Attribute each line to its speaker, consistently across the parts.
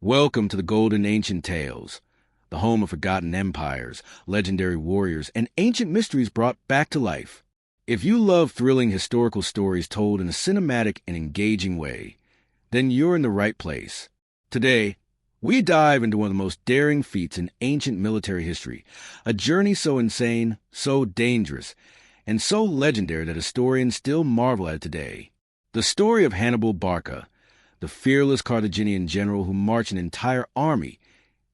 Speaker 1: Welcome to the Golden Ancient Tales, the home of forgotten empires, legendary warriors, and ancient mysteries brought back to life. If you love thrilling historical stories told in a cinematic and engaging way, then you're in the right place. Today, we dive into one of the most daring feats in ancient military history, a journey so insane, so dangerous, and so legendary that historians still marvel at it today. The story of Hannibal Barca, the fearless Carthaginian general who marched an entire army,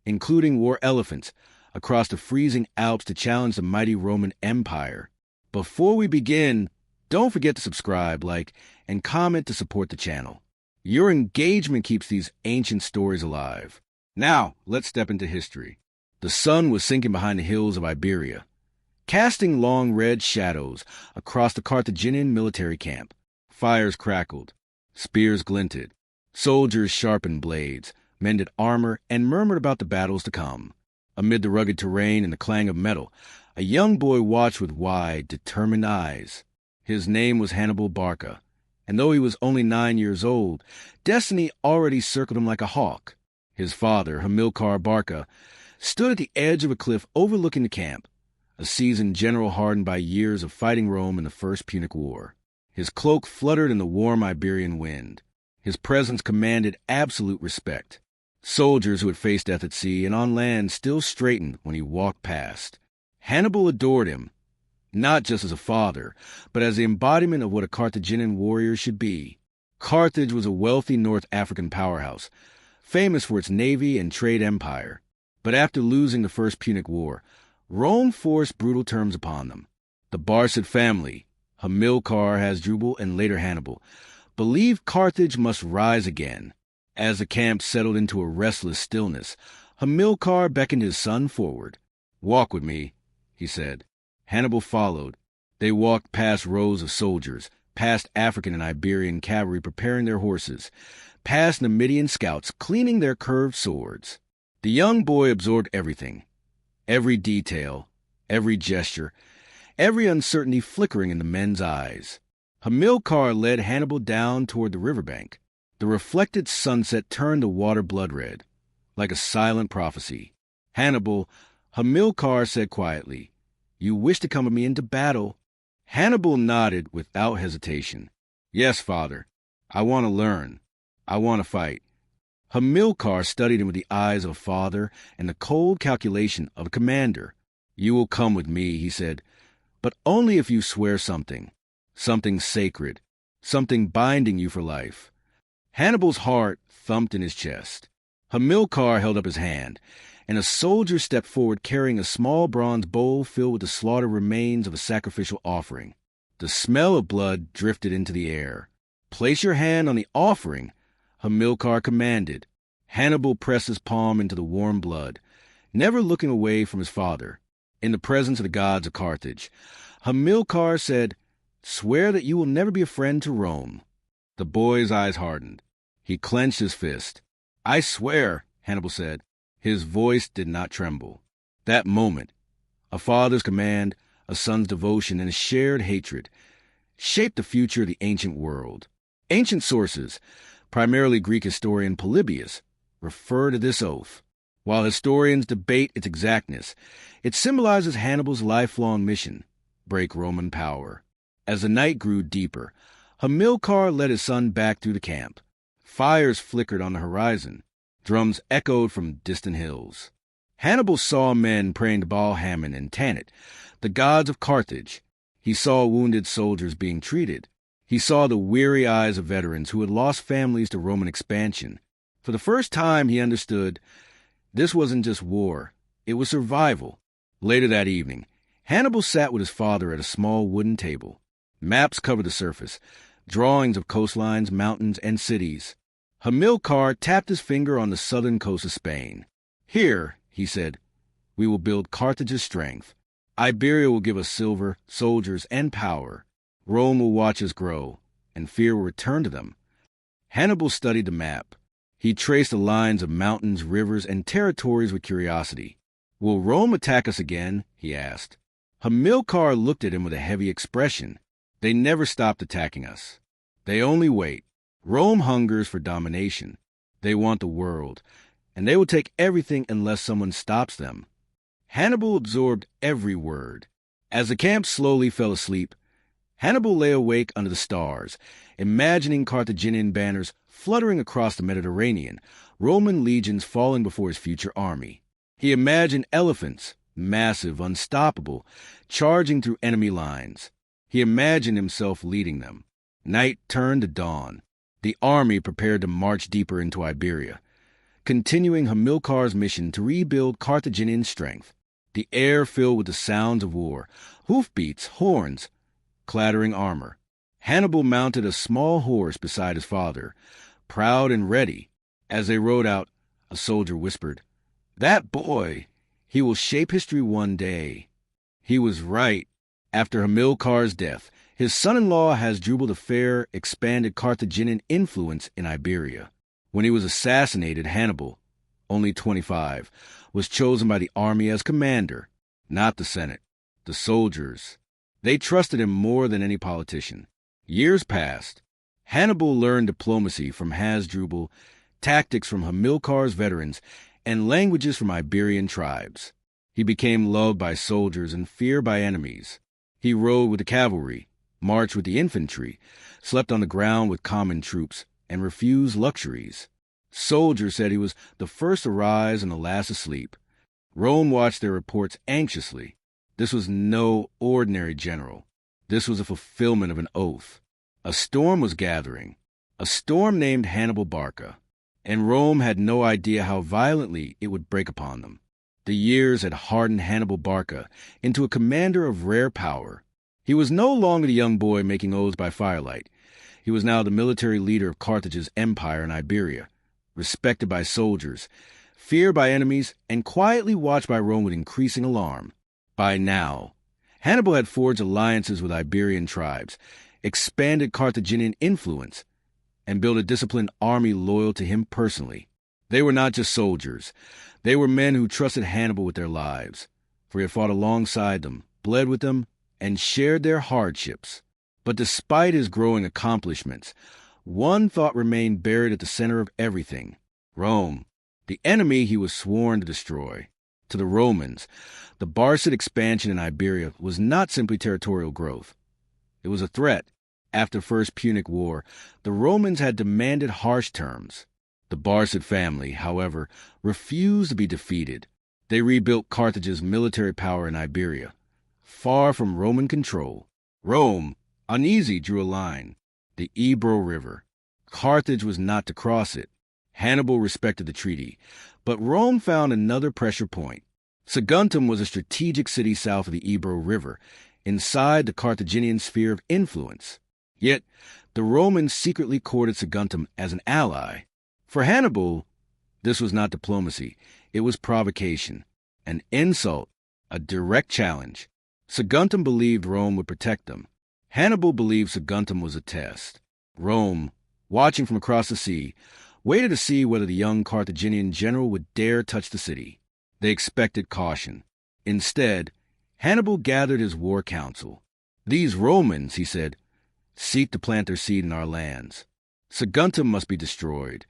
Speaker 1: including war elephants, across the freezing Alps to challenge the mighty Roman Empire. Before we begin, don't forget to subscribe, like, and comment to support the channel. Your engagement keeps these ancient stories alive. Now, let's step into history. The sun was sinking behind the hills of Iberia, casting long red shadows across the Carthaginian military camp. Fires crackled, spears glinted, soldiers sharpened blades, mended armor, and murmured about the battles to come. Amid the rugged terrain and the clang of metal, a young boy watched with wide, determined eyes. His name was Hannibal Barca, and though he was only 9 years old, destiny already circled him like a hawk. His father, Hannibal Barca, stood at the edge of a cliff overlooking the camp, a seasoned general hardened by years of fighting Rome in the First Punic War. His cloak fluttered in the warm Iberian wind. His presence commanded absolute respect. Soldiers who had faced death at sea and on land still straightened when he walked past. Hannibal adored him, not just as a father, but as the embodiment of what a Carthaginian warrior should be. Carthage was a wealthy North African powerhouse, famous for its navy and trade empire. But after losing the First Punic War, Rome forced brutal terms upon them. The Barcid family, Hamilcar, Hasdrubal, and later Hannibal, believed Carthage must rise again. As the camp settled into a restless stillness, Hamilcar beckoned his son forward. "Walk with me," he said. Hannibal followed. They walked past rows of soldiers, past African and Iberian cavalry preparing their horses, past Numidian scouts cleaning their curved swords. The young boy absorbed everything, every detail, every gesture, every uncertainty flickering in the men's eyes. Hamilcar led Hannibal down toward the riverbank. The reflected sunset turned the water blood-red, like a silent prophecy. Hamilcar said quietly, "You wish to come with me into battle?" Hannibal nodded without hesitation. "Yes, father. I want to learn. I want to fight." Hamilcar studied him with the eyes of a father and the cold calculation of a commander. "You will come with me," he said, "but only if you swear something. Something sacred, something binding you for life." Hannibal's heart thumped in his chest. Hamilcar held up his hand, and a soldier stepped forward carrying a small bronze bowl filled with the slaughtered remains of a sacrificial offering. The smell of blood drifted into the air. "Place your hand on the offering," Hamilcar commanded. Hannibal pressed his palm into the warm blood, never looking away from his father. In the presence of the gods of Carthage, Hamilcar said, "Swear that you will never be a friend to Rome." The boy's eyes hardened. He clenched his fist. "I swear," Hannibal said. His voice did not tremble. That moment, a father's command, a son's devotion, and a shared hatred, shaped the future of the ancient world. Ancient sources, primarily Greek historian Polybius, refer to this oath. While historians debate its exactness, it symbolizes Hannibal's lifelong mission: break Roman power. As the night grew deeper, Hamilcar led his son back through the camp. Fires flickered on the horizon. Drums echoed from distant hills. Hannibal saw men praying to Baal Hammon and Tanit, the gods of Carthage. He saw wounded soldiers being treated. He saw the weary eyes of veterans who had lost families to Roman expansion. For the first time, he understood this wasn't just war, it was survival. Later that evening, Hannibal sat with his father at a small wooden table. Maps covered the surface, drawings of coastlines, mountains, and cities. Hamilcar tapped his finger on the southern coast of Spain. "Here," he said, "we will build Carthage's strength. Iberia will give us silver, soldiers, and power. Rome will watch us grow, and fear will return to them." Hannibal studied the map. He traced the lines of mountains, rivers, and territories with curiosity. "Will Rome attack us again?" he asked. Hamilcar looked at him with a heavy expression. "They never stopped attacking us. They only wait. Rome hungers for domination. They want the world, and they will take everything unless someone stops them. Hannibal absorbed every word. As the camp slowly fell asleep, Hannibal lay awake under the stars, imagining Carthaginian banners fluttering across the Mediterranean, Roman legions falling before his future army. He imagined elephants, massive, unstoppable, charging through enemy lines. He imagined himself leading them. Night turned to dawn. The army prepared to march deeper into Iberia, continuing Hamilcar's mission to rebuild Carthaginian strength. The air filled with the sounds of war, hoofbeats, horns, clattering armor. Hannibal mounted a small horse beside his father, proud and ready. As they rode out, a soldier whispered, "That boy, he will shape history one day." He was right. After Hamilcar's death, his son-in-law Hasdrubal the Fair expanded Carthaginian influence in Iberia. When he was assassinated, Hannibal, only 25, was chosen by the army as commander, not the Senate, the soldiers. They trusted him more than any politician. Years passed. Hannibal learned diplomacy from Hasdrubal, tactics from Hamilcar's veterans, and languages from Iberian tribes. He became loved by soldiers and feared by enemies. He rode with the cavalry, marched with the infantry, slept on the ground with common troops, and refused luxuries. Soldiers said he was the first to rise and the last to sleep. Rome watched their reports anxiously. This was no ordinary general. This was a fulfillment of an oath. A storm was gathering, a storm named Hannibal Barca, and Rome had no idea how violently it would break upon them. The years had hardened Hannibal Barca into a commander of rare power. He was no longer the young boy making oaths by firelight. He was now the military leader of Carthage's empire in Iberia, respected by soldiers, feared by enemies, and quietly watched by Rome with increasing alarm. By now, Hannibal had forged alliances with Iberian tribes, expanded Carthaginian influence, and built a disciplined army loyal to him personally. They were not just soldiers. They were men who trusted Hannibal with their lives, for he had fought alongside them, bled with them, and shared their hardships. But despite his growing accomplishments, one thought remained buried at the center of everything: Rome, the enemy he was sworn to destroy. To the Romans, the Barcid expansion in Iberia was not simply territorial growth. It was a threat. After the First Punic War, the Romans had demanded harsh terms. The Barcid family, however, refused to be defeated. They rebuilt Carthage's military power in Iberia, far from Roman control. Rome, uneasy, drew a line: the Ebro River. Carthage was not to cross it. Hannibal respected the treaty, but Rome found another pressure point. Saguntum was a strategic city south of the Ebro River, inside the Carthaginian sphere of influence. Yet, the Romans secretly courted Saguntum as an ally. For Hannibal, this was not diplomacy. It was provocation, an insult, a direct challenge. Saguntum believed Rome would protect them. Hannibal believed Saguntum was a test. Rome, watching from across the sea, waited to see whether the young Carthaginian general would dare touch the city. They expected caution. Instead, Hannibal gathered his war council. "These Romans," he said, "seek to plant their seed in our lands. Saguntum must be destroyed."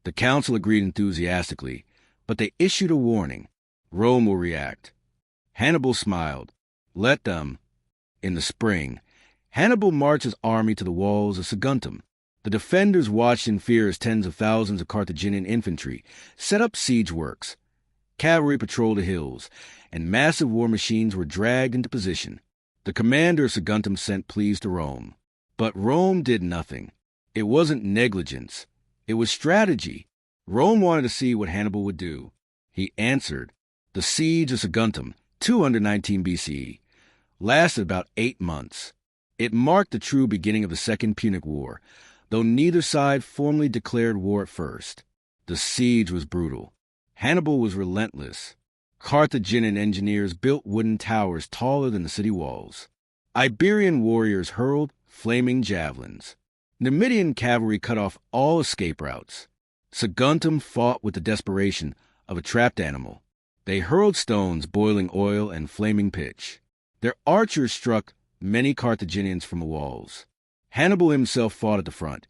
Speaker 1: The council agreed enthusiastically, but they issued a warning: Rome will react. Hannibal smiled. Let them. In the spring, Hannibal marched his army to the walls of Saguntum. The defenders watched in fear as tens of thousands of Carthaginian infantry set up siege works. Cavalry patrolled the hills, and massive war machines were dragged into position. The commander of Saguntum sent pleas to Rome. But Rome did nothing. It wasn't negligence. It was strategy. Rome wanted to see what Hannibal would do. He answered. The siege of Saguntum, 219 BCE, lasted about 8 months. It marked the true beginning of the Second Punic War, though neither side formally declared war at first. The siege was brutal. Hannibal was relentless. Carthaginian engineers built wooden towers taller than the city walls. Iberian warriors hurled flaming javelins. Numidian cavalry cut off all escape routes. Saguntum fought with the desperation of a trapped animal. They hurled stones, boiling oil, and flaming pitch. Their archers struck many Carthaginians from the walls. Hannibal himself fought at the front,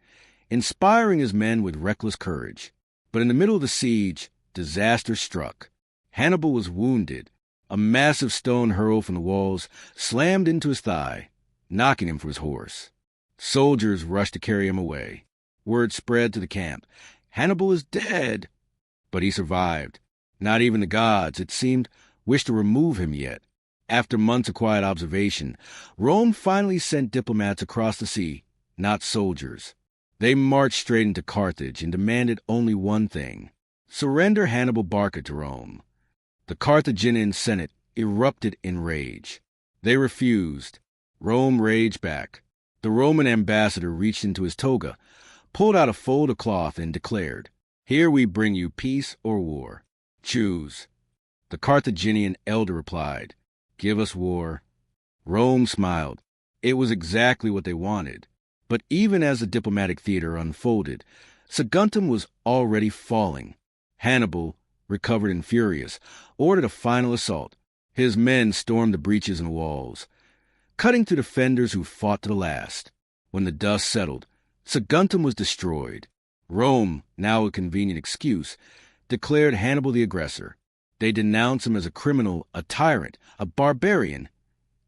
Speaker 1: inspiring his men with reckless courage. But in the middle of the siege, disaster struck. Hannibal was wounded. A massive stone hurled from the walls slammed into his thigh, knocking him from his horse. Soldiers rushed to carry him away. Word spread to the camp. Hannibal is dead. But he survived. Not even the gods, it seemed, wished to remove him yet. After months of quiet observation, Rome finally sent diplomats across the sea, not soldiers. They marched straight into Carthage and demanded only one thing: surrender Hannibal Barca to Rome. The Carthaginian Senate erupted in rage. They refused. Rome raged back. The Roman ambassador reached into his toga, pulled out a fold of cloth, and declared, "Here we bring you peace or war. Choose." The Carthaginian elder replied, "Give us war." Rome smiled. It was exactly what they wanted. But even as the diplomatic theater unfolded, Saguntum was already falling. Hannibal, recovered and furious, ordered a final assault. His men stormed the breaches in the walls, cutting through defenders who fought to the last. When the dust settled, Saguntum was destroyed. Rome, now a convenient excuse, declared Hannibal the aggressor. They denounced him as a criminal, a tyrant, a barbarian,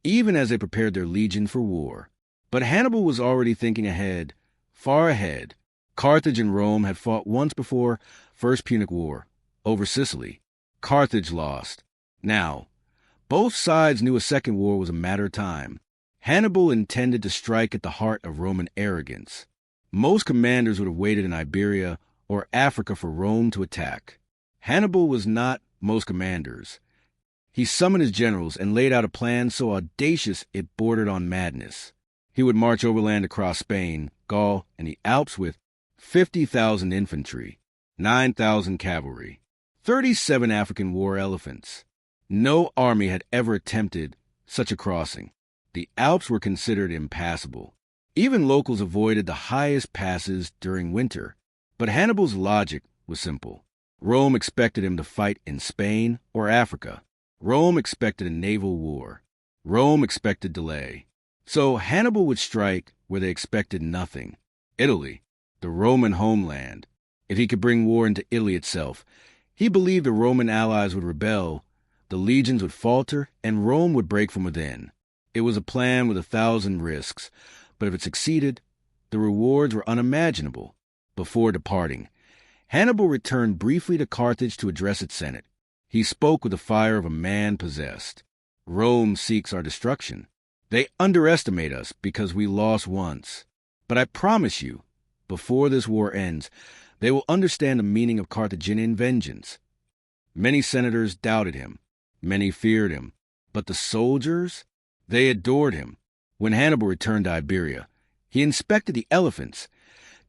Speaker 1: even as they prepared their legion for war. But Hannibal was already thinking ahead, far ahead. Carthage and Rome had fought once before, First Punic War, over Sicily. Carthage lost. Now, both sides knew a second war was a matter of time. Hannibal intended to strike at the heart of Roman arrogance. Most commanders would have waited in Iberia or Africa for Rome to attack. Hannibal was not most commanders. He summoned his generals and laid out a plan so audacious it bordered on madness. He would march overland across Spain, Gaul, and the Alps with 50,000 infantry, 9,000 cavalry, 37 African war elephants. No army had ever attempted such a crossing. The Alps were considered impassable. Even locals avoided the highest passes during winter. But Hannibal's logic was simple. Rome expected him to fight in Spain or Africa. Rome expected a naval war. Rome expected delay. So Hannibal would strike where they expected nothing: Italy, the Roman homeland. If he could bring war into Italy itself, he believed the Roman allies would rebel, the legions would falter, and Rome would break from within. It was a plan with 1,000 risks, but if it succeeded, the rewards were unimaginable. Before departing, Hannibal returned briefly to Carthage to address its Senate. He spoke with the fire of a man possessed. "Rome seeks our destruction. They underestimate us because we lost once. But I promise you, before this war ends, they will understand the meaning of Carthaginian vengeance." Many senators doubted him. Many feared him. But the soldiers, they adored him. When Hannibal returned to Iberia, he inspected the elephants,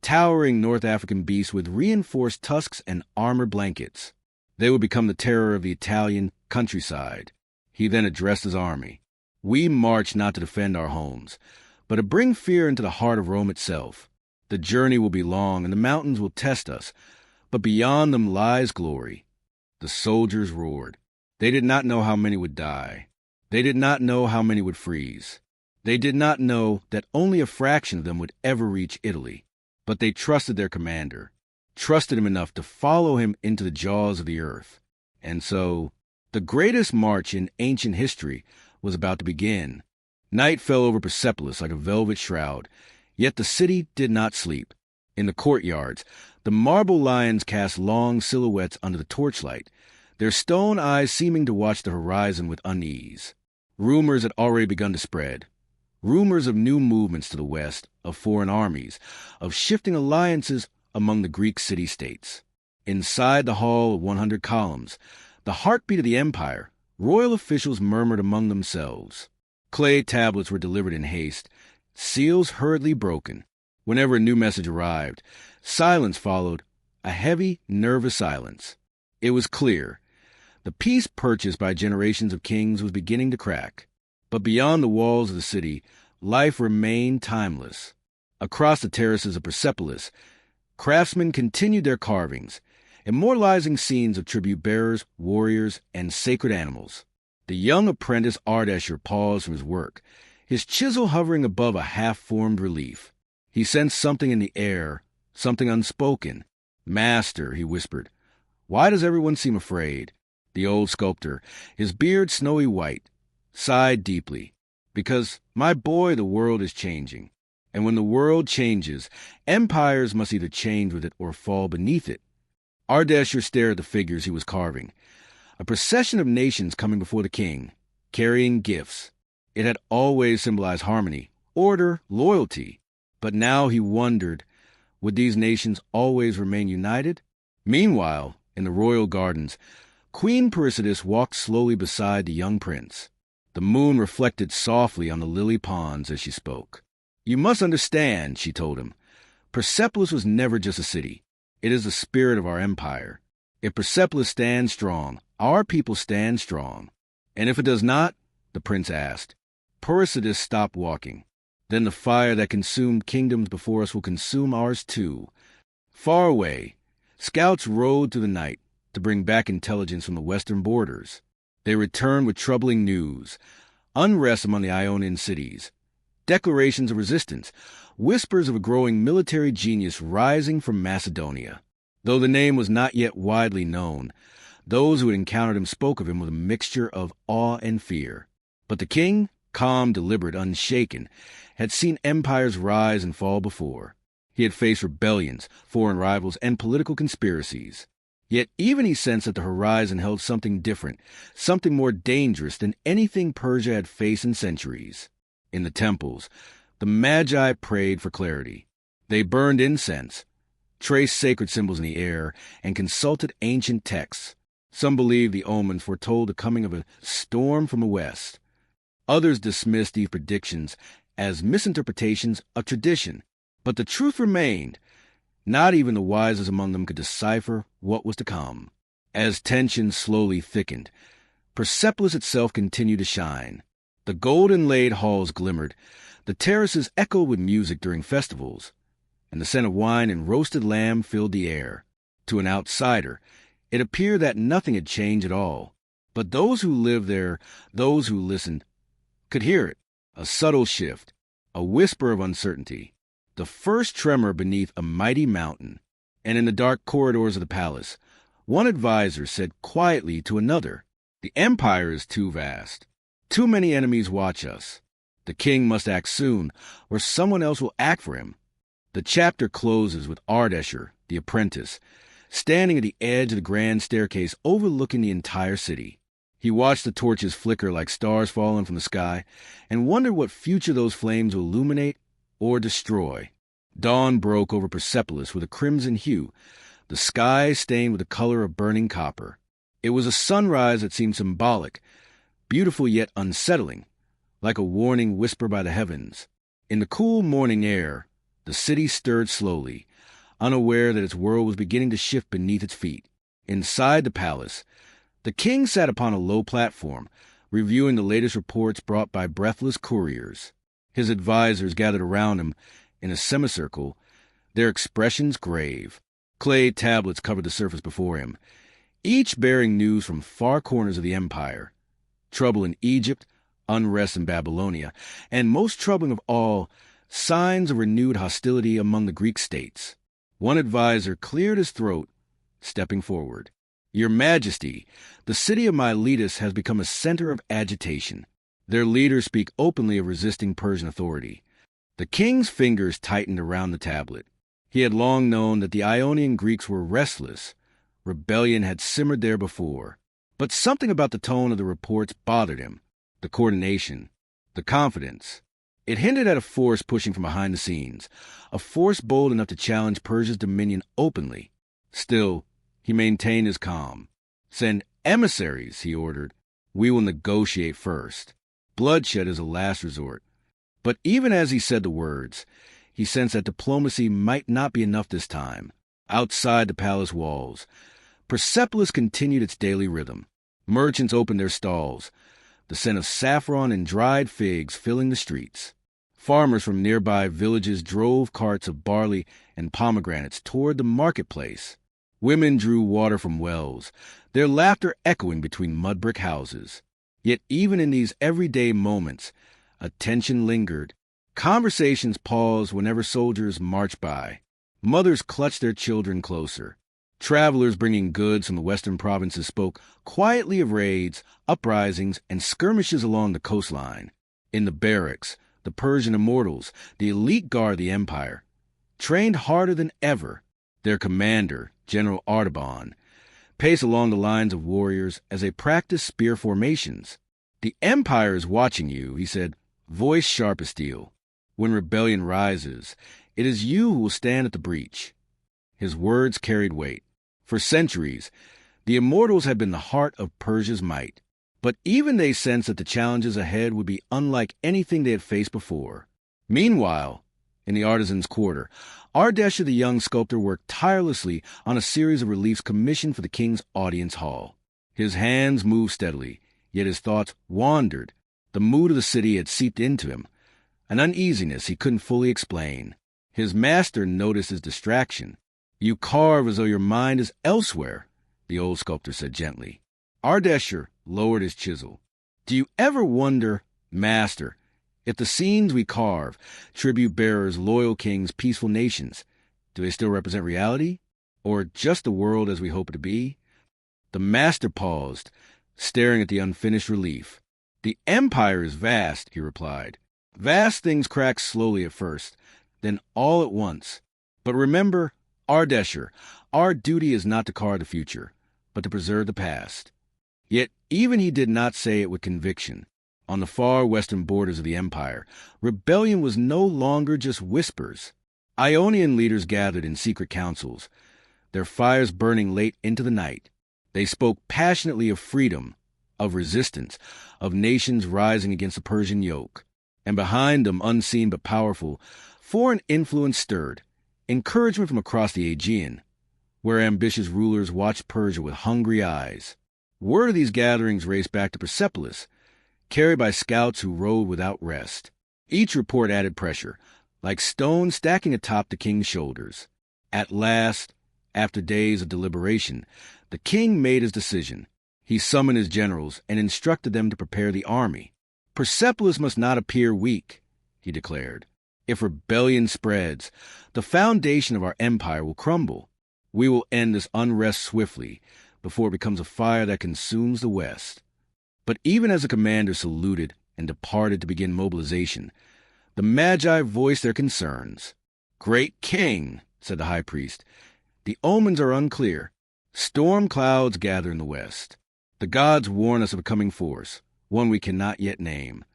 Speaker 1: towering North African beasts with reinforced tusks and armor blankets. They would become the terror of the Italian countryside. He then addressed his army. "We march not to defend our homes, but to bring fear into the heart of Rome itself. The journey will be long, and the mountains will test us, but beyond them lies glory." The soldiers roared. They did not know how many would die. They did not know how many would freeze. They did not know that only a fraction of them would ever reach Italy. But they trusted their commander, trusted him enough to follow him into the jaws of the earth. And so, the greatest march in ancient history was about to begin. Night fell over Persepolis like a velvet shroud, yet the city did not sleep. In the courtyards, the marble lions cast long silhouettes under the torchlight, their stone eyes seeming to watch the horizon with unease. Rumors had already begun to spread. Rumors of new movements to the west, of foreign armies, of shifting alliances among the Greek city-states. Inside the hall of 100 columns, the heartbeat of the empire, royal officials murmured among themselves. Clay tablets were delivered in haste, seals hurriedly broken. Whenever a new message arrived, silence followed, a heavy, nervous silence. It was clear. The peace purchased by generations of kings was beginning to crack. But beyond the walls of the city, life remained timeless. Across the terraces of Persepolis, craftsmen continued their carvings, immortalizing scenes of tribute-bearers, warriors, and sacred animals. The young apprentice art usher paused from his work, his chisel hovering above a half-formed relief. He sensed something in the air, something unspoken. "Master," he whispered, Why does everyone seem afraid? The old sculptor, his beard snowy white, sighed deeply. Because, my boy, the world is changing. And when the world changes, empires must either change with it or fall beneath it. Ardeshir stared at the figures he was carving. A procession of nations coming before the king, carrying gifts. It had always symbolized harmony, order, loyalty. But now he wondered, would these nations always remain united? Meanwhile, in the royal gardens, Queen Persides walked slowly beside the young prince. The moon reflected softly on the lily ponds as she spoke. You must understand, she told him. Persepolis was never just a city. It is the spirit of our empire. If Persepolis stands strong, our people stand strong. And if it does not, the prince asked, Persides stopped walking. Then the fire that consumed kingdoms before us will consume ours too. Far away, scouts rode through the night to bring back intelligence from the western borders. They returned with troubling news, unrest among the Ionian cities, declarations of resistance, whispers of a growing military genius rising from Macedonia. Though the name was not yet widely known, those who had encountered him spoke of him with a mixture of awe and fear. But the king, calm, deliberate, unshaken, had seen empires rise and fall before. He had faced rebellions, foreign rivals, and political conspiracies. Yet even he sensed that the horizon held something different, something more dangerous than anything Persia had faced in centuries. In the temples, the Magi prayed for clarity. They burned incense, traced sacred symbols in the air, and consulted ancient texts. Some believed the omens foretold the coming of a storm from the west. Others dismissed these predictions as misinterpretations of tradition. But the truth remained. Not even the wisest among them could decipher what was to come. As tension slowly thickened, Persepolis itself continued to shine. The gold-inlaid halls glimmered, the terraces echoed with music during festivals, and the scent of wine and roasted lamb filled the air. To an outsider, it appeared that nothing had changed at all. But those who lived there, those who listened, could hear it. A subtle shift, a whisper of uncertainty, the first tremor beneath a mighty mountain. And in the dark corridors of the palace, one advisor said quietly to another, "The empire is too vast. Too many enemies watch us. The king must act soon, or someone else will act for him." The chapter closes with Ardeshir, the apprentice, standing at the edge of the grand staircase overlooking the entire city. He watched the torches flicker like stars falling from the sky and wondered what future those flames will illuminate or destroy. Dawn broke over Persepolis with a crimson hue, the sky stained with the color of burning copper. It was a sunrise that seemed symbolic, beautiful yet unsettling, like a warning whisper by the heavens. In the cool morning air, the city stirred slowly, unaware that its world was beginning to shift beneath its feet. Inside the palace, the king sat upon a low platform, reviewing the latest reports brought by breathless couriers. His advisors gathered around him in a semicircle, their expressions grave. Clay tablets covered the surface before him, each bearing news from far corners of the empire. Trouble in Egypt, unrest in Babylonia, and most troubling of all, signs of renewed hostility among the Greek states. One advisor cleared his throat, stepping forward. "Your Majesty, the city of Miletus has become a center of agitation. Their leaders speak openly of resisting Persian authority." The king's fingers tightened around the tablet. He had long known that the Ionian Greeks were restless. Rebellion had simmered there before. But something about the tone of the reports bothered him. The coordination, the confidence. It hinted at a force pushing from behind the scenes, a force bold enough to challenge Persia's dominion openly. Still, he maintained his calm. "Send emissaries," he ordered. "We will negotiate first. Bloodshed is a last resort." But even as he said the words, he sensed that diplomacy might not be enough this time. Outside the palace walls, Persepolis continued its daily rhythm. Merchants opened their stalls, the scent of saffron and dried figs filling the streets. Farmers from nearby villages drove carts of barley and pomegranates toward the marketplace. Women drew water from wells, their laughter echoing between mud-brick houses. Yet even in these everyday moments, a tension lingered. Conversations paused whenever soldiers marched by. Mothers clutched their children closer. Travelers bringing goods from the western provinces spoke quietly of raids, uprisings, and skirmishes along the coastline. In the barracks, the Persian immortals, the elite guard of the empire, trained harder than ever. Their commander, General Artaban, paced along the lines of warriors as they practiced spear formations. "The empire is watching you," he said, voice sharp as steel. "When rebellion rises, it is you who will stand at the breach." His words carried weight. For centuries, the immortals had been the heart of Persia's might. But even they sensed that the challenges ahead would be unlike anything they had faced before. Meanwhile, in the artisan's quarter, Ardesha the young sculptor worked tirelessly on a series of reliefs commissioned for the king's audience hall. His hands moved steadily, yet his thoughts wandered. The mood of the city had seeped into him, an uneasiness he couldn't fully explain. His master noticed his distraction. "You carve as though your mind is elsewhere," the old sculptor said gently. Ardesher lowered his chisel. "Do you ever wonder, master, if the scenes we carve, tribute bearers, loyal kings, peaceful nations, do they still represent reality? Or just the world as we hope it to be?" The master paused, staring at the unfinished relief. "The empire is vast," he replied. "Vast things crack slowly at first, then all at once. But remember, Ardesher, our duty is not to carve the future, but to preserve the past." Yet even he did not say it with conviction. On the far western borders of the empire, rebellion was no longer just whispers. Ionian leaders gathered in secret councils, their fires burning late into the night. They spoke passionately of freedom, of resistance, of nations rising against the Persian yoke. And behind them, unseen but powerful, foreign influence stirred. Encouragement from across the Aegean, where ambitious rulers watched Persia with hungry eyes. Word of these gatherings raced back to Persepolis, carried by scouts who rode without rest. Each report added pressure, like stones stacking atop the king's shoulders. At last, after days of deliberation, the king made his decision. He summoned his generals and instructed them to prepare the army. "Persepolis must not appear weak," he declared. "If rebellion spreads, the foundation of our empire will crumble. We will end this unrest swiftly, before it becomes a fire that consumes the West." But even as the commander saluted and departed to begin mobilization, the Magi voiced their concerns. "Great king," said the high priest, "the omens are unclear. Storm clouds gather in the west. The gods warn us of a coming force, one we cannot yet name."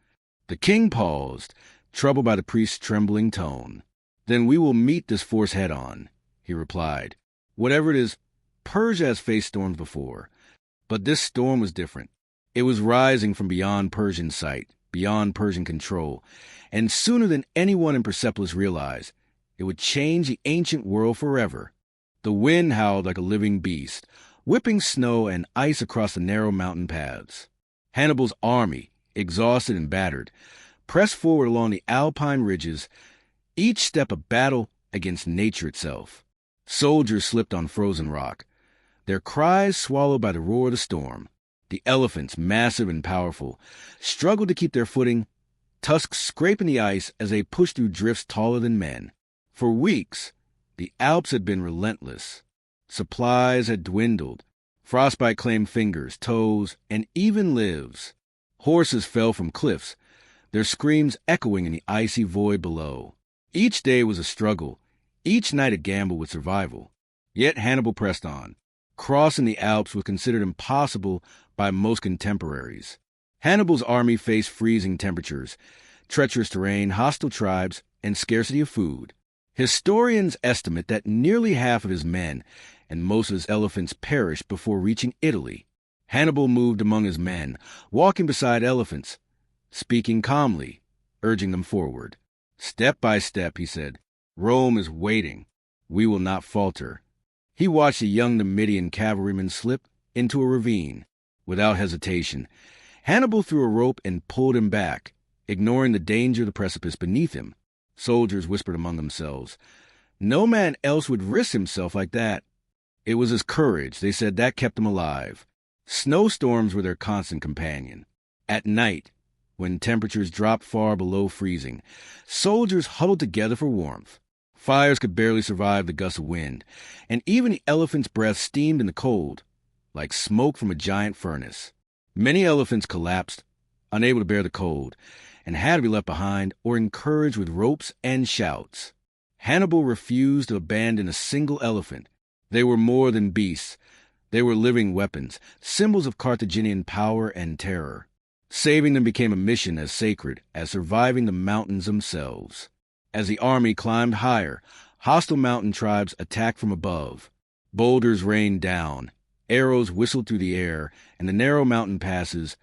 Speaker 1: The king paused, troubled by the priest's trembling tone. "Then we will meet this force head-on," he replied. "Whatever it is, Persia has faced storms before, but this storm was different. It was rising from beyond Persian sight, beyond Persian control, and sooner than anyone in Persepolis realized, it would change the ancient world forever." The wind howled like a living beast, whipping snow and ice across the narrow mountain paths. Hannibal's army, exhausted and battered, pressed forward along the Alpine ridges, each step a battle against nature itself. Soldiers slipped on frozen rock, their cries swallowed by the roar of the storm. The elephants, massive and powerful, struggled to keep their footing, tusks scraping the ice as they pushed through drifts taller than men. For weeks, the Alps had been relentless. Supplies had dwindled. Frostbite claimed fingers, toes, and even lives. Horses fell from cliffs, their screams echoing in the icy void below. Each day was a struggle, each night a gamble with survival. Yet Hannibal pressed on. Crossing the Alps was considered impossible by most contemporaries. Hannibal's army faced freezing temperatures, treacherous terrain, hostile tribes, and scarcity of food. Historians estimate that nearly half of his men and most of his elephants perished before reaching Italy. Hannibal moved among his men, walking beside elephants, speaking calmly, urging them forward. "Step by step," he said, "Rome is waiting. We will not falter." He watched a young Numidian cavalryman slip into a ravine. Without hesitation, Hannibal threw a rope and pulled him back, ignoring the danger of the precipice beneath him. Soldiers whispered among themselves. No man else would risk himself like that. It was his courage, they said, that kept him alive. Snowstorms were their constant companion. At night, when temperatures dropped far below freezing, soldiers huddled together for warmth. Fires could barely survive the gusts of wind, and even the elephant's breath steamed in the cold, like smoke from a giant furnace. Many elephants collapsed, unable to bear the cold, and had to be left behind or encouraged with ropes and shouts. Hannibal refused to abandon a single elephant. They were more than beasts. They were living weapons, symbols of Carthaginian power and terror. Saving them became a mission as sacred as surviving the mountains themselves. As the army climbed higher, hostile mountain tribes attacked from above. Boulders rained down, arrows whistled through the air, and the narrow mountain passes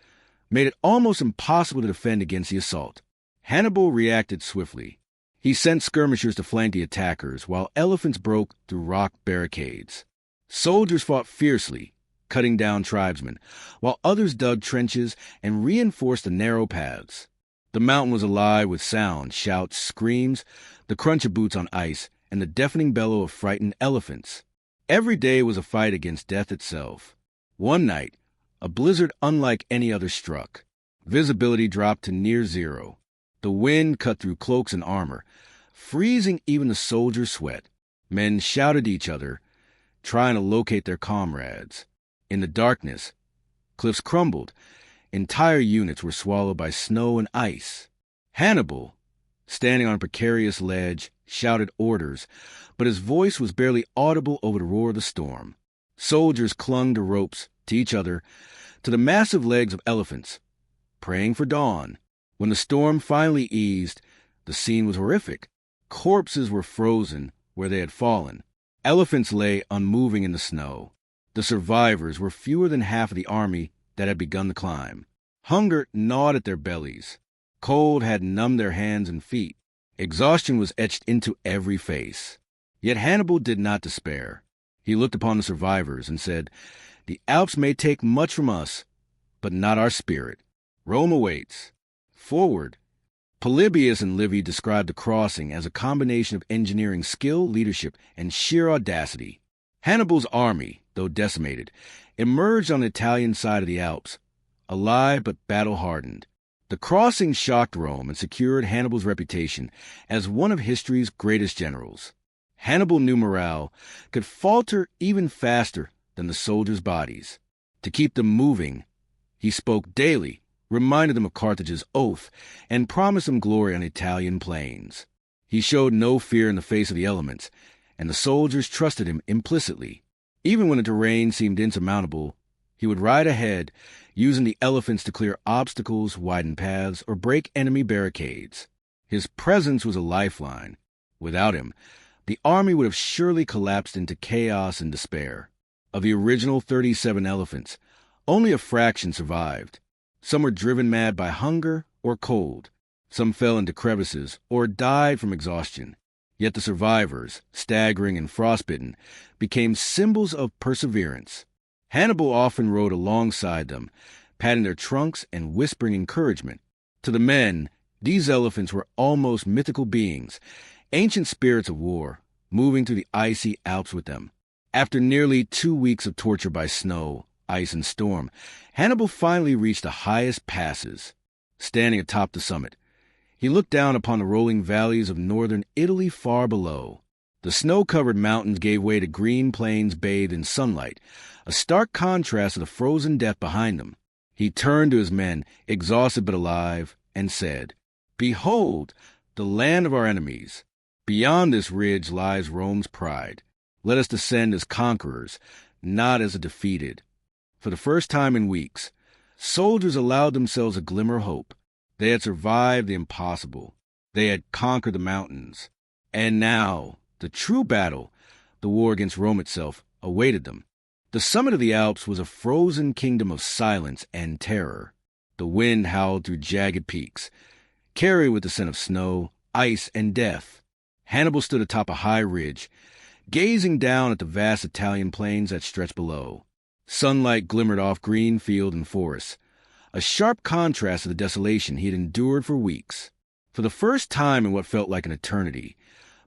Speaker 1: made it almost impossible to defend against the assault. Hannibal reacted swiftly. He sent skirmishers to flank the attackers, while elephants broke through rock barricades. Soldiers fought fiercely, cutting down tribesmen, while others dug trenches and reinforced the narrow paths. The mountain was alive with sound, shouts, screams, the crunch of boots on ice, and the deafening bellow of frightened elephants. Every day was a fight against death itself. One night, a blizzard unlike any other struck. Visibility dropped to near zero. The wind cut through cloaks and armor, freezing even the soldiers' sweat. Men shouted to each other, trying to locate their comrades. In the darkness, cliffs crumbled. Entire units were swallowed by snow and ice. Hannibal, standing on a precarious ledge, shouted orders, but his voice was barely audible over the roar of the storm. Soldiers clung to ropes, to each other, to the massive legs of elephants, praying for dawn. When the storm finally eased, the scene was horrific. Corpses were frozen where they had fallen. Elephants lay unmoving in the snow. The survivors were fewer than half of the army that had begun the climb. Hunger gnawed at their bellies. Cold had numbed their hands and feet. Exhaustion was etched into every face. Yet Hannibal did not despair. He looked upon the survivors and said, "The Alps may take much from us, but not our spirit. Rome awaits. Forward." Polybius and Livy described the crossing as a combination of engineering skill, leadership, and sheer audacity. Hannibal's army, though decimated, emerged on the Italian side of the Alps, alive but battle-hardened. The crossing shocked Rome and secured Hannibal's reputation as one of history's greatest generals. Hannibal knew morale could falter even faster than the soldiers' bodies. To keep them moving, he spoke daily, reminded them of Carthage's oath, and promised them glory on the Italian plains. He showed no fear in the face of the elements, and the soldiers trusted him implicitly. Even when the terrain seemed insurmountable, he would ride ahead, using the elephants to clear obstacles, widen paths, or break enemy barricades. His presence was a lifeline. Without him, the army would have surely collapsed into chaos and despair. Of the original 37 elephants, only a fraction survived. Some were driven mad by hunger or cold. Some fell into crevices or died from exhaustion. Yet the survivors, staggering and frostbitten, became symbols of perseverance. Hannibal often rode alongside them, patting their trunks and whispering encouragement. To the men, these elephants were almost mythical beings, ancient spirits of war, moving through the icy Alps with them. After nearly 2 weeks of torture by snow, ice, and storm, Hannibal finally reached the highest passes. Standing atop the summit, he looked down upon the rolling valleys of northern Italy far below. The snow-covered mountains gave way to green plains bathed in sunlight, a stark contrast to the frozen death behind them. He turned to his men, exhausted but alive, and said, "Behold, the land of our enemies. Beyond this ridge lies Rome's pride. Let us descend as conquerors, not as a defeated." For the first time in weeks, soldiers allowed themselves a glimmer of hope. They had survived the impossible. They had conquered the mountains. And now, the true battle, the war against Rome itself, awaited them. The summit of the Alps was a frozen kingdom of silence and terror. The wind howled through jagged peaks, carried with the scent of snow, ice, and death. Hannibal stood atop a high ridge, gazing down at the vast Italian plains that stretched below. Sunlight glimmered off green field and forest, a sharp contrast to the desolation he had endured for weeks. For the first time in what felt like an eternity,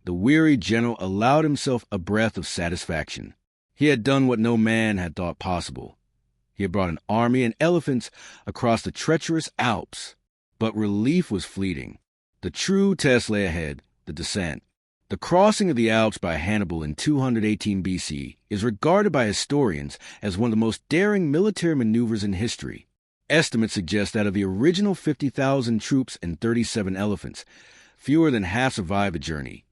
Speaker 1: the weary general allowed himself a breath of satisfaction. He had done what no man had thought possible. He had brought an army and elephants across the treacherous Alps. But relief was fleeting. The true test lay ahead, the descent. The crossing of the Alps by Hannibal in 218 BC is regarded by historians as one of the most daring military maneuvers in history. Estimates suggest that of the original 50,000 troops and 37 elephants, fewer than half survived the journey.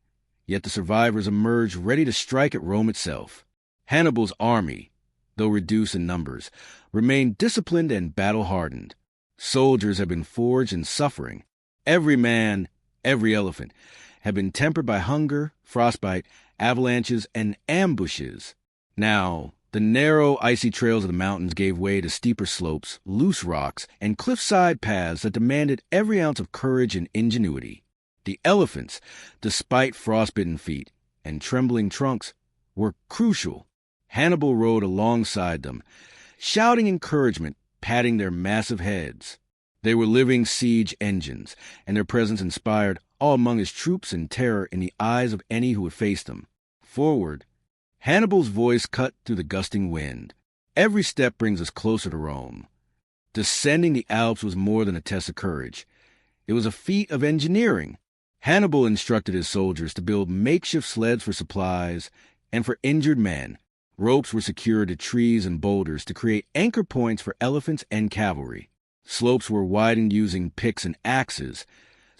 Speaker 1: Yet the survivors emerged ready to strike at Rome itself. Hannibal's army, though reduced in numbers, remained disciplined and battle-hardened. Soldiers had been forged in suffering. Every man, every elephant, had been tempered by hunger, frostbite, avalanches, and ambushes. Now, the narrow, icy trails of the mountains gave way to steeper slopes, loose rocks, and cliffside paths that demanded every ounce of courage and ingenuity. The elephants, despite frostbitten feet and trembling trunks, were crucial. Hannibal rode alongside them, shouting encouragement, patting their massive heads. They were living siege engines, and their presence inspired awe among his troops and terror in the eyes of any who would face them. Forward, Hannibal's voice cut through the gusting wind. Every step brings us closer to Rome. Descending the Alps was more than a test of courage. It was a feat of engineering. Hannibal instructed his soldiers to build makeshift sleds for supplies and for injured men. Ropes were secured to trees and boulders to create anchor points for elephants and cavalry. Slopes were widened using picks and axes,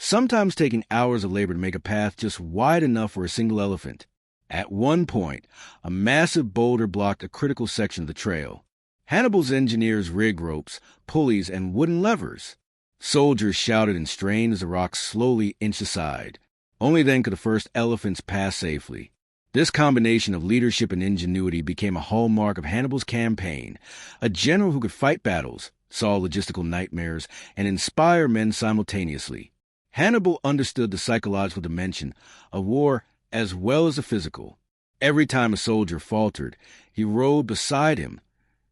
Speaker 1: sometimes taking hours of labor to make a path just wide enough for a single elephant. At one point, a massive boulder blocked a critical section of the trail. Hannibal's engineers rigged ropes, pulleys, and wooden levers. Soldiers shouted and strained as the rocks slowly inched aside. Only then could the first elephants pass safely. This combination of leadership and ingenuity became a hallmark of Hannibal's campaign, a general who could fight battles, solve logistical nightmares, and inspire men simultaneously. Hannibal understood the psychological dimension of war as well as the physical. Every time a soldier faltered, he rode beside him,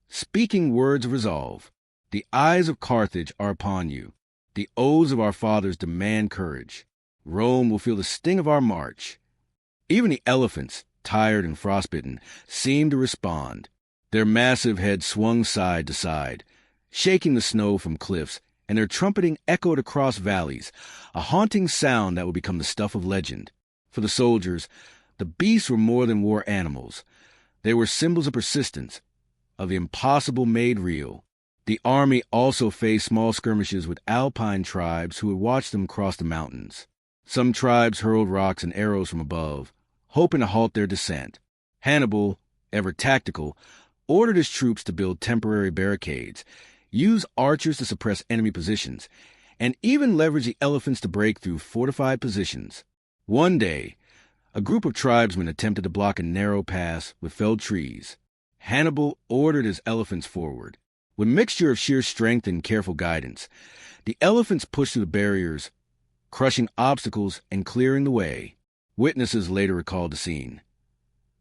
Speaker 1: speaking words of resolve. The eyes of Carthage are upon you. The oaths of our fathers demand courage. Rome will feel the sting of our march. Even the elephants, tired and frostbitten, seemed to respond. Their massive heads swung side to side, shaking the snow from cliffs, and their trumpeting echoed across valleys, a haunting sound that would become the stuff of legend. For the soldiers, the beasts were more than war animals. They were symbols of persistence, of the impossible made real. The army also faced small skirmishes with Alpine tribes who had watched them cross the mountains. Some tribes hurled rocks and arrows from above, hoping to halt their descent. Hannibal, ever tactical, ordered his troops to build temporary barricades, use archers to suppress enemy positions, and even leverage the elephants to break through fortified positions. One day, a group of tribesmen attempted to block a narrow pass with felled trees. Hannibal ordered his elephants forward. With a mixture of sheer strength and careful guidance, the elephants pushed through the barriers, crushing obstacles and clearing the way. Witnesses later recalled the scene.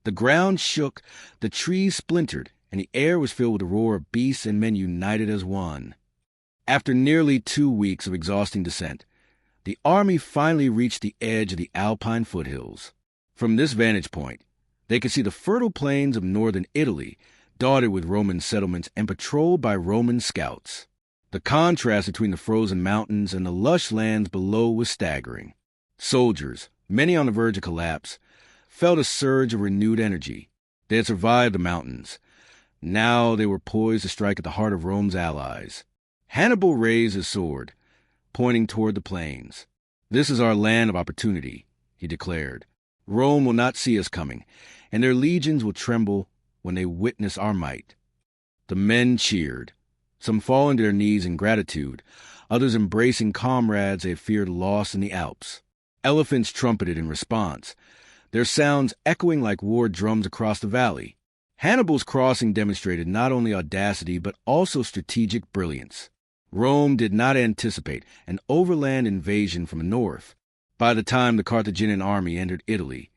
Speaker 1: The ground shook, the trees splintered, and the air was filled with the roar of beasts and men united as one. After nearly 2 weeks of exhausting descent, the army finally reached the edge of the Alpine foothills. From this vantage point, they could see the fertile plains of northern Italy, dotted with Roman settlements and patrolled by Roman scouts. The contrast between the frozen mountains and the lush lands below was staggering. Soldiers, many on the verge of collapse, felt a surge of renewed energy. They had survived the mountains. Now they were poised to strike at the heart of Rome's allies. Hannibal raised his sword, pointing toward the plains. "This is our land of opportunity," he declared. "Rome will not see us coming, and their legions will tremble when they witness our might." The men cheered, some falling to their knees in gratitude, others embracing comrades they had feared lost in the Alps. Elephants trumpeted in response, their sounds echoing like war drums across the valley. Hannibal's crossing demonstrated not only audacity but also strategic brilliance. Rome did not anticipate an overland invasion from the north. By the time the Carthaginian army entered Italy,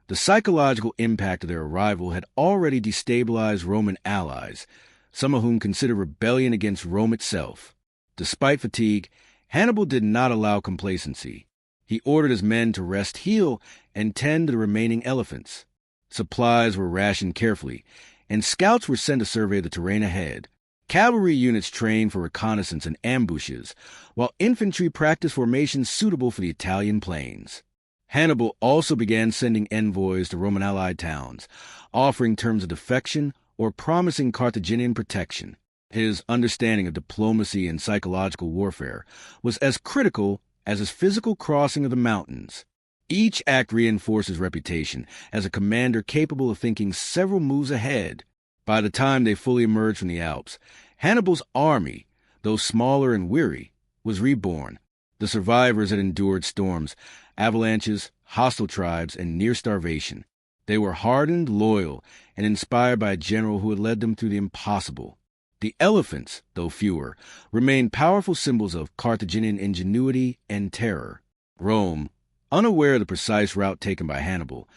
Speaker 1: the psychological impact of their arrival had already destabilized Roman allies, some of whom considered rebellion against Rome itself. Despite fatigue, Hannibal did not allow complacency. He ordered his men to rest, heal, and tend to the remaining elephants. Supplies were rationed carefully, and scouts were sent to survey the terrain ahead. Cavalry units trained for reconnaissance and ambushes, while infantry practiced formations suitable for the Italian plains. Hannibal also began sending envoys to Roman allied towns, offering terms of defection or promising Carthaginian protection. His understanding of diplomacy and psychological warfare was as critical as his physical crossing of the mountains. Each act reinforced his reputation as a commander capable of thinking several moves ahead. By the time they fully emerged from the Alps, Hannibal's army, though smaller and weary, was reborn. The survivors had endured storms, avalanches, hostile tribes, and near starvation. They were hardened, loyal, and inspired by a general who had led them through the impossible. The elephants, though fewer, remained powerful symbols of Carthaginian ingenuity and terror. Rome, unaware of the precise route taken by Hannibal,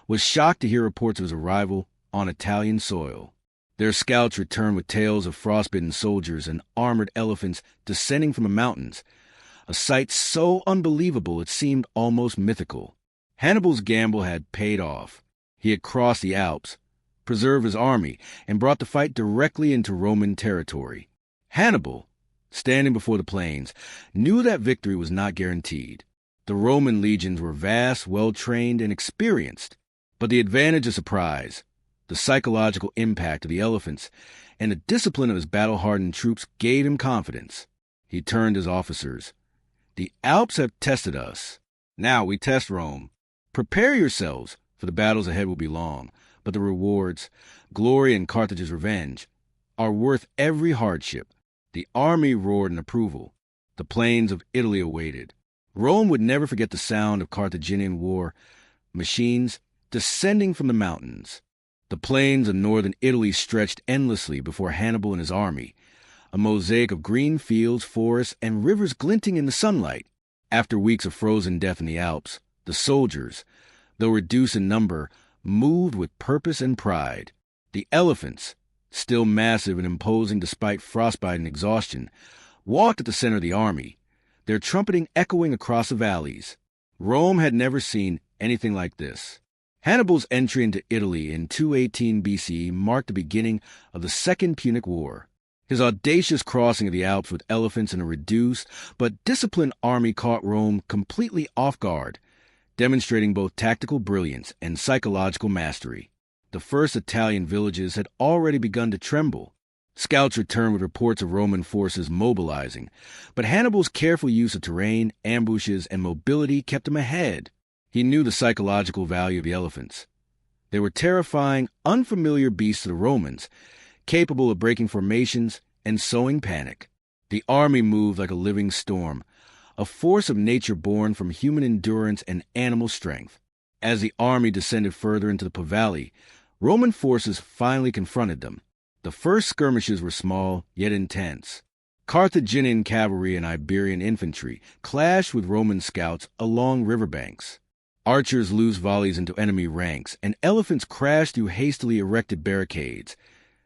Speaker 1: was shocked to hear reports of his arrival on Italian soil. Their scouts returned with tales of frostbitten soldiers and armored elephants descending from the mountains, a sight so unbelievable it seemed almost mythical. Hannibal's gamble had paid off. He had crossed the Alps, preserved his army, and brought the fight directly into Roman territory. Hannibal, standing before the plains, knew that victory was not guaranteed. The Roman legions were vast, well-trained, and experienced, but the advantage of surprise, the psychological impact of the elephants, and the discipline of his battle-hardened troops gave him confidence. He turned his officers. "The Alps have tested us. Now we test Rome. Prepare yourselves, for the battles ahead will be long, but the rewards, glory and Carthage's revenge, are worth every hardship." The army roared in approval. The plains of Italy awaited. Rome would never forget the sound of Carthaginian war machines descending from the mountains. The plains of northern Italy stretched endlessly before Hannibal and his army, a mosaic of green fields, forests, and rivers glinting in the sunlight. After weeks of frozen death in the Alps, the soldiers, though reduced in number, moved with purpose and pride. The elephants, still massive and imposing despite frostbite and exhaustion, walked at the center of the army, their trumpeting echoing across the valleys. Rome had never seen anything like this. Hannibal's entry into Italy in 218 BCE marked the beginning of the Second Punic War. His audacious crossing of the Alps with elephants in a reduced but disciplined army caught Rome completely off guard, demonstrating both tactical brilliance and psychological mastery. The first Italian villages had already begun to tremble. Scouts returned with reports of Roman forces mobilizing, but Hannibal's careful use of terrain, ambushes, and mobility kept him ahead. He knew the psychological value of the elephants. They were terrifying, unfamiliar beasts to the Romans, capable of breaking formations and sowing panic. The army moved like a living storm, a force of nature born from human endurance and animal strength. As the army descended further into the Po Valley, Roman forces finally confronted them. The first skirmishes were small, yet intense. Carthaginian cavalry and Iberian infantry clashed with Roman scouts along riverbanks. Archers loosed volleys into enemy ranks, and elephants crashed through hastily erected barricades,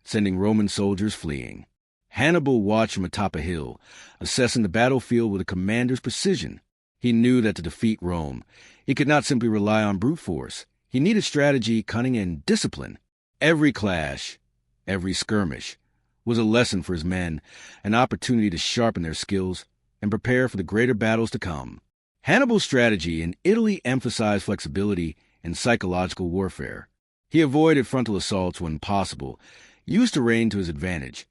Speaker 1: sending Roman soldiers fleeing. Hannibal watched from atop a hill, assessing the battlefield with a commander's precision. He knew that to defeat Rome, he could not simply rely on brute force. He needed strategy, cunning, and discipline. Every clash, every skirmish, was a lesson for his men, an opportunity to sharpen their skills and prepare for the greater battles to come. Hannibal's strategy in Italy emphasized flexibility and psychological warfare. He avoided frontal assaults when possible, used terrain to his advantage,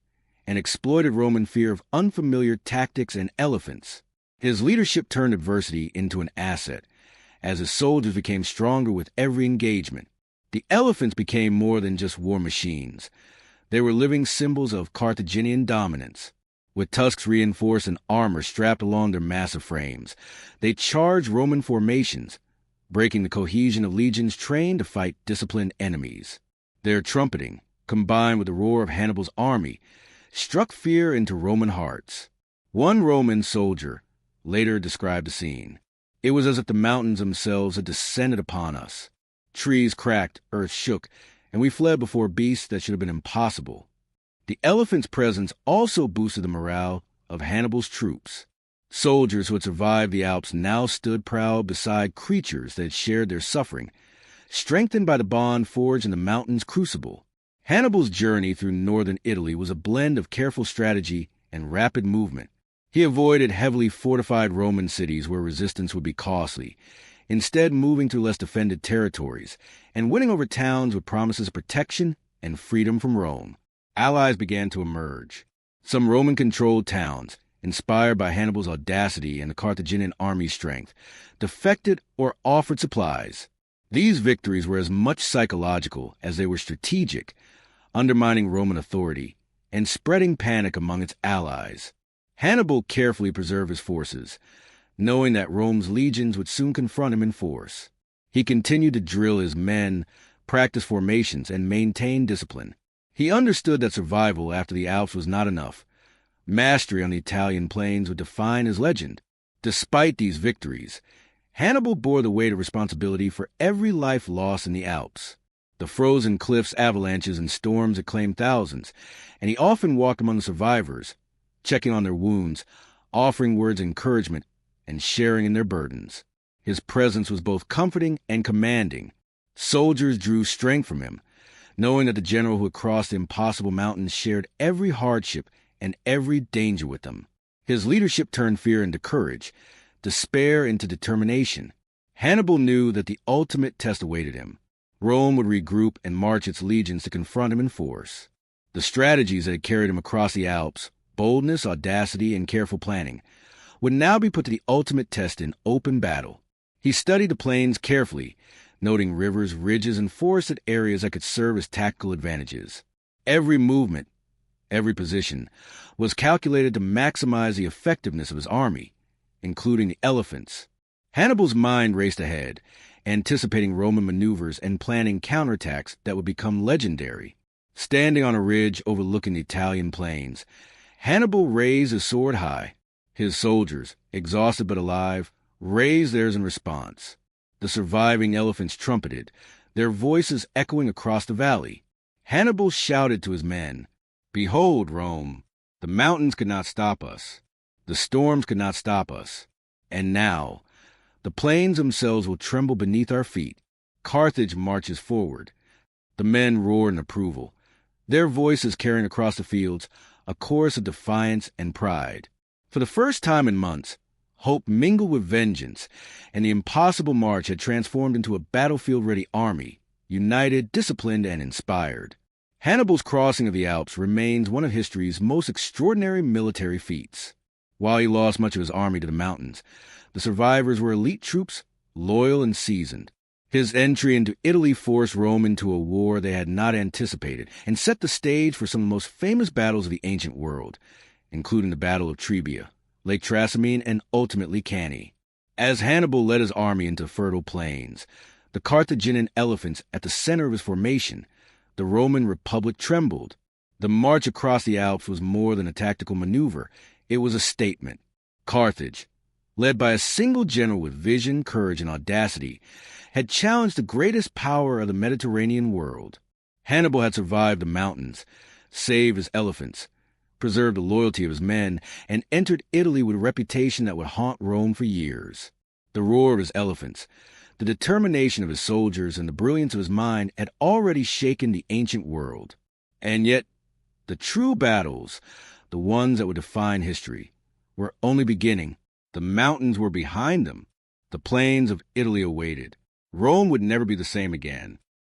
Speaker 1: and exploited Roman fear of unfamiliar tactics and elephants. His leadership turned adversity into an asset, as his soldiers became stronger with every engagement. The elephants became more than just war machines. They were living symbols of Carthaginian dominance. With tusks reinforced and armor strapped along their massive frames, they charged Roman formations, breaking the cohesion of legions trained to fight disciplined enemies. Their trumpeting, combined with the roar of Hannibal's army, struck fear into Roman hearts. One Roman soldier later described the scene. "It was as if the mountains themselves had descended upon us. Trees cracked, earth shook, and we fled before beasts that should have been impossible." The elephant's presence also boosted the morale of Hannibal's troops. Soldiers who had survived the Alps now stood proud beside creatures that had shared their suffering, strengthened by the bond forged in the mountain's crucible. Hannibal's journey through northern Italy was a blend of careful strategy and rapid movement. He avoided heavily fortified Roman cities where resistance would be costly, instead moving through less defended territories and winning over towns with promises of protection and freedom from Rome. Allies began to emerge. Some Roman-controlled towns, inspired by Hannibal's audacity and the Carthaginian army strength, defected or offered supplies. These victories were as much psychological as they were strategic, undermining Roman authority and spreading panic among its allies. Hannibal carefully preserved his forces, knowing that Rome's legions would soon confront him in force. He continued to drill his men, practice formations, and maintain discipline. He understood that survival after the Alps was not enough. Mastery on the Italian plains would define his legend. Despite these victories, Hannibal bore the weight of responsibility for every life lost in the Alps. The frozen cliffs, avalanches, and storms had claimed thousands, and he often walked among the survivors, checking on their wounds, offering words of encouragement, and sharing in their burdens. His presence was both comforting and commanding. Soldiers drew strength from him, knowing that the general who had crossed the impossible mountains shared every hardship and every danger with them. His leadership turned fear into courage, despair into determination. Hannibal knew that the ultimate test awaited him. Rome would regroup and march its legions to confront him in force. The strategies that had carried him across the Alps, boldness, audacity, and careful planning, would now be put to the ultimate test in open battle. He studied the plains carefully, noting rivers, ridges, and forested areas that could serve as tactical advantages. Every movement, every position, was calculated to maximize the effectiveness of his army, including the elephants. Hannibal's mind raced ahead, anticipating Roman maneuvers and planning counterattacks that would become legendary. Standing on a ridge overlooking the Italian plains, Hannibal raised his sword high. His soldiers, exhausted but alive, raised theirs in response. The surviving elephants trumpeted, their voices echoing across the valley. Hannibal shouted to his men, "Behold, Rome! The mountains could not stop us. The storms could not stop us. And now, the plains themselves will tremble beneath our feet. Carthage marches forward." The men roared in approval, their voices carrying across the fields a chorus of defiance and pride. For the first time in months, hope mingled with vengeance, and the impossible march had transformed into a battlefield-ready army, united, disciplined, and inspired. Hannibal's crossing of the Alps remains one of history's most extraordinary military feats. While he lost much of his army to the mountains, the survivors were elite troops, loyal and seasoned. His entry into Italy forced Rome into a war they had not anticipated and set the stage for some of the most famous battles of the ancient world, including the Battle of Trebia, Lake Trasimene, and ultimately Cannae. As Hannibal led his army into fertile plains, the Carthaginian elephants at the center of his formation, the Roman Republic trembled. The march across the Alps was more than a tactical maneuver. It was a statement. Carthage, led by a single general with vision, courage, and audacity, had challenged the greatest power of the Mediterranean world. Hannibal had survived the mountains, saved his elephants, preserved the loyalty of his men, and entered Italy with a reputation that would haunt Rome for years. The roar of his elephants, the determination of his soldiers, and the brilliance of his mind had already shaken the ancient world. And yet, the true battles, the ones that would define history, were only beginning. The mountains were behind them. The plains of Italy awaited. Rome would never be the same again.